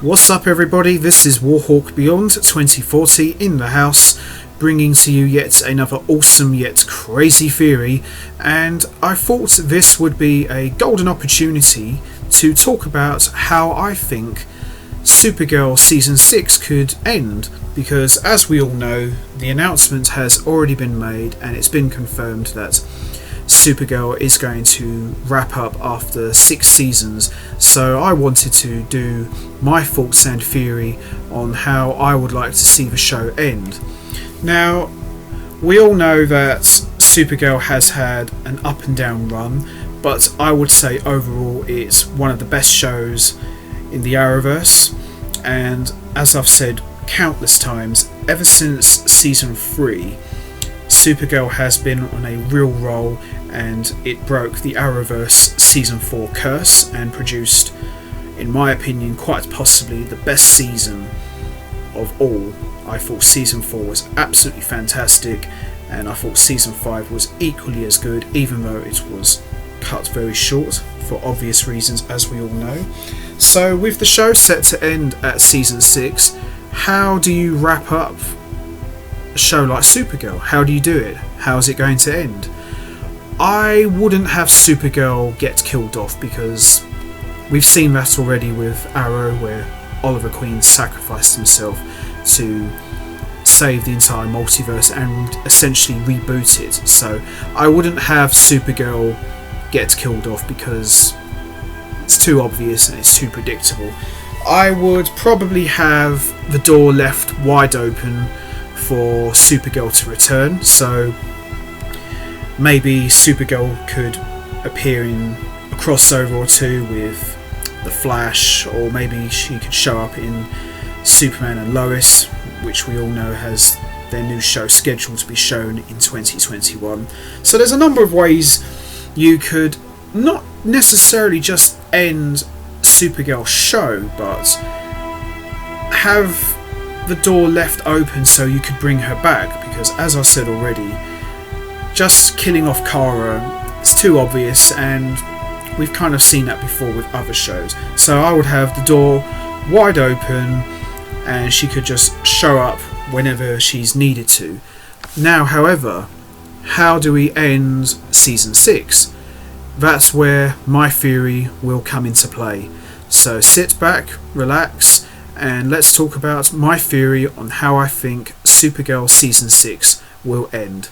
What's up everybody, this is Warhawk Beyond 2040 in the house, bringing to you yet another awesome yet crazy theory, and I thought this would be a golden opportunity to talk about how I think Supergirl Season 6 could end, because as we all know, the announcement has already been made and it's been confirmed that Supergirl is going to wrap up after 6 seasons, so I wanted to do my thoughts and theory on how I would like to see the show end. Now, we all know that Supergirl has had an up and down run, but I would say overall it's one of the best shows in the Arrowverse, and as I've said countless times, ever since season 3, Supergirl has been on a real roll, and it broke the Arrowverse season 4 curse and produced, in my opinion, quite possibly the best season of all. I thought season 4 was absolutely fantastic, and I thought season 5 was equally as good, even though it was cut very short for obvious reasons, as we all know. So with the show set to end at season 6, how do you wrap up a show like Supergirl? How do you do it? How is it going to end? I wouldn't have Supergirl get killed off, because we've seen that already with Arrow, where Oliver Queen sacrificed himself to save the entire multiverse and essentially reboot it. So I wouldn't have Supergirl get killed off because it's too obvious and it's too predictable. I would probably have the door left wide open for Supergirl to return, so maybe Supergirl could appear in a crossover or two with The Flash, or maybe she could show up in Superman and Lois, which we all know has their new show scheduled to be shown in 2021. So there's a number of ways you could not necessarily just end Supergirl's show, but have the door left open so you could bring her back, because as I said already, just killing off Kara is too obvious, and we've kind of seen that before with other shows. So I would have the door wide open and she could just show up whenever she's needed to. Now, however, how do we end season 6? That's where my theory will come into play. So sit back, relax, and let's talk about my theory on how I think Supergirl season 6 will end.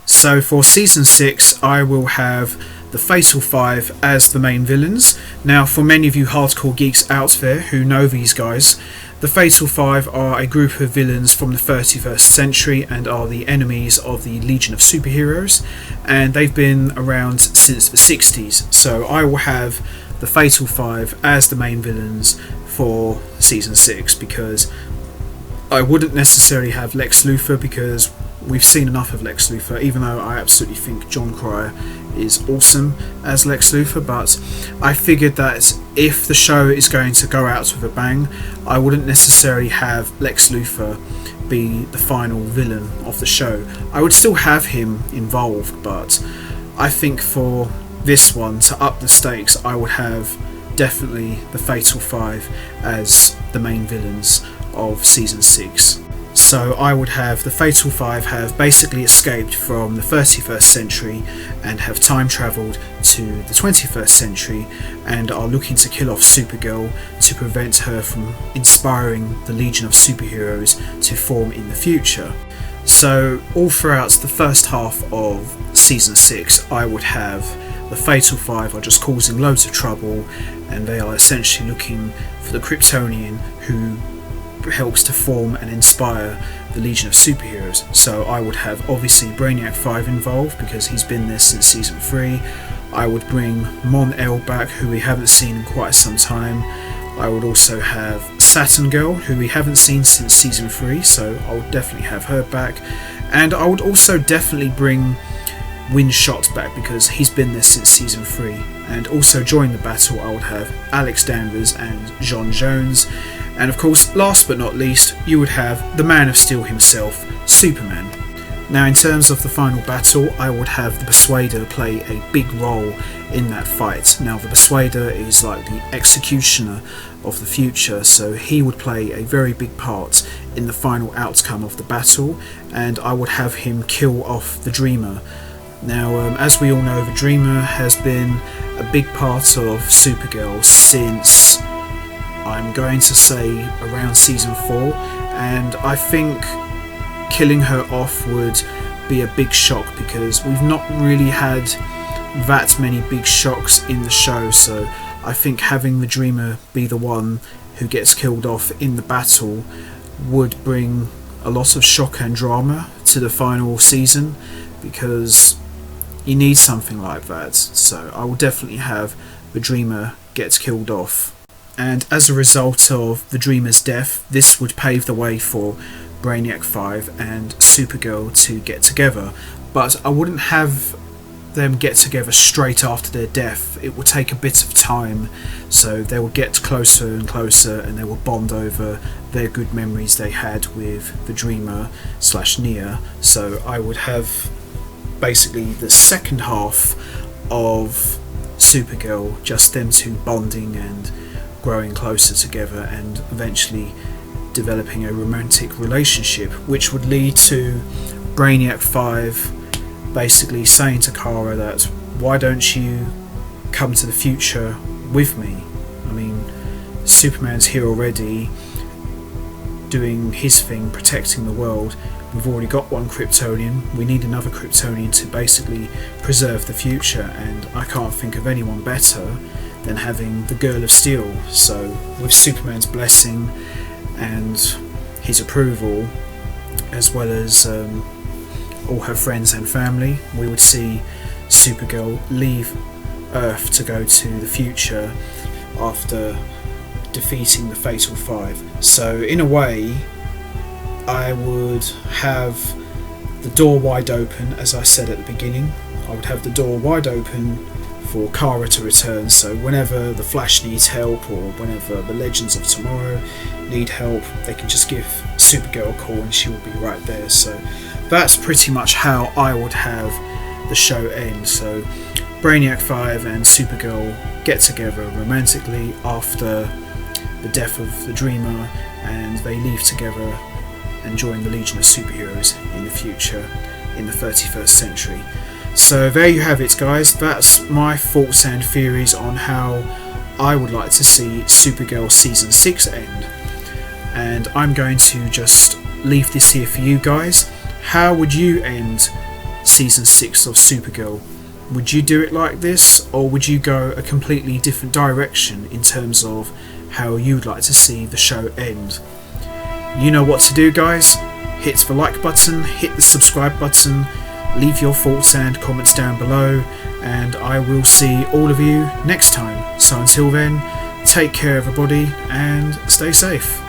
So for season 6, I will have the Fatal Five as the main villains. Now, for many of you hardcore geeks out there who know these guys, the Fatal Five are a group of villains from the 31st century and are the enemies of the Legion of Superheroes, and they've been around since the 60s. So I will have the Fatal Five as the main villains for season 6, because I wouldn't necessarily have Lex Luthor, because we've seen enough of Lex Luthor, even though I absolutely think John Cryer is awesome as Lex Luthor. But I figured that if the show is going to go out with a bang, I wouldn't necessarily have Lex Luthor be the final villain of the show. I would still have him involved, but I think for this one, to up the stakes, I would have definitely the Fatal Five as the main villains of season 6. So I would have the Fatal Five have basically escaped from the 31st century and have time travelled to the 21st century and are looking to kill off Supergirl to prevent her from inspiring the Legion of Superheroes to form in the future. So all throughout the first half of season 6, I would have the Fatal Five are just causing loads of trouble, and they are essentially looking for the Kryptonian who helps to form and inspire the Legion of Superheroes. So I would have obviously Brainiac 5 involved, because he's been there since season 3. I would bring Mon-El back, who we haven't seen in quite some time. I would also have Saturn Girl, who we haven't seen since season 3, so I would definitely have her back. And I would also definitely bring Windshot back, because he's been there since season 3. And also during the battle, I would have Alex Danvers and John Jones. And of course, last but not least, you would have the Man of Steel himself, Superman. Now, in terms of the final battle, I would have the Persuader play a big role in that fight. Now, the Persuader is like the executioner of the future, so he would play a very big part in the final outcome of the battle, and I would have him kill off the Dreamer. Now, as we all know, the Dreamer has been a big part of Supergirl since, I'm going to say, around season 4, and I think killing her off would be a big shock because we've not really had that many big shocks in the show, so I think having the Dreamer be the one who gets killed off in the battle would bring a lot of shock and drama to the final season, because you need something like that. So I will definitely have the Dreamer get killed off, and as a result of the Dreamer's death, this would pave the way for Brainiac 5 and Supergirl to get together. But I wouldn't have them get together straight after their death. It would take a bit of time, so they would get closer and closer, and they will bond over their good memories they had with the Dreamer / Nia. So I would have basically the second half of Supergirl, just them two bonding and growing closer together, and eventually developing a romantic relationship, which would lead to Brainiac 5 basically saying to Kara that, why don't you come to the future with me? I mean, Superman's here already doing his thing, protecting the world. We've already got one Kryptonian, we need another Kryptonian to basically preserve the future, and I can't think of anyone better than having the Girl of Steel. So with Superman's blessing and his approval, as well as all her friends and family, we would see Supergirl leave Earth to go to the future after defeating the Fatal Five. So in a way, I would have the door wide open, as I said at the beginning. I would have the door wide open for Kara to return, so whenever the Flash needs help, or whenever the Legends of Tomorrow need help, they can just give Supergirl a call and she will be right there. So that's pretty much how I would have the show end. So Brainiac 5 and Supergirl get together romantically after the death of the Dreamer, and they leave together and join the Legion of Superheroes in the future, in the 31st century. So there you have it, guys. That's my thoughts and theories on how I would like to see Supergirl Season 6 end. And I'm going to just leave this here for you guys. How would you end Season 6 of Supergirl? Would you do it like this, or would you go a completely different direction in terms of how you'd like to see the show end? You know what to do, guys. Hit the like button, hit the subscribe button, leave your thoughts and comments down below, and I will see all of you next time. So until then, take care everybody and stay safe.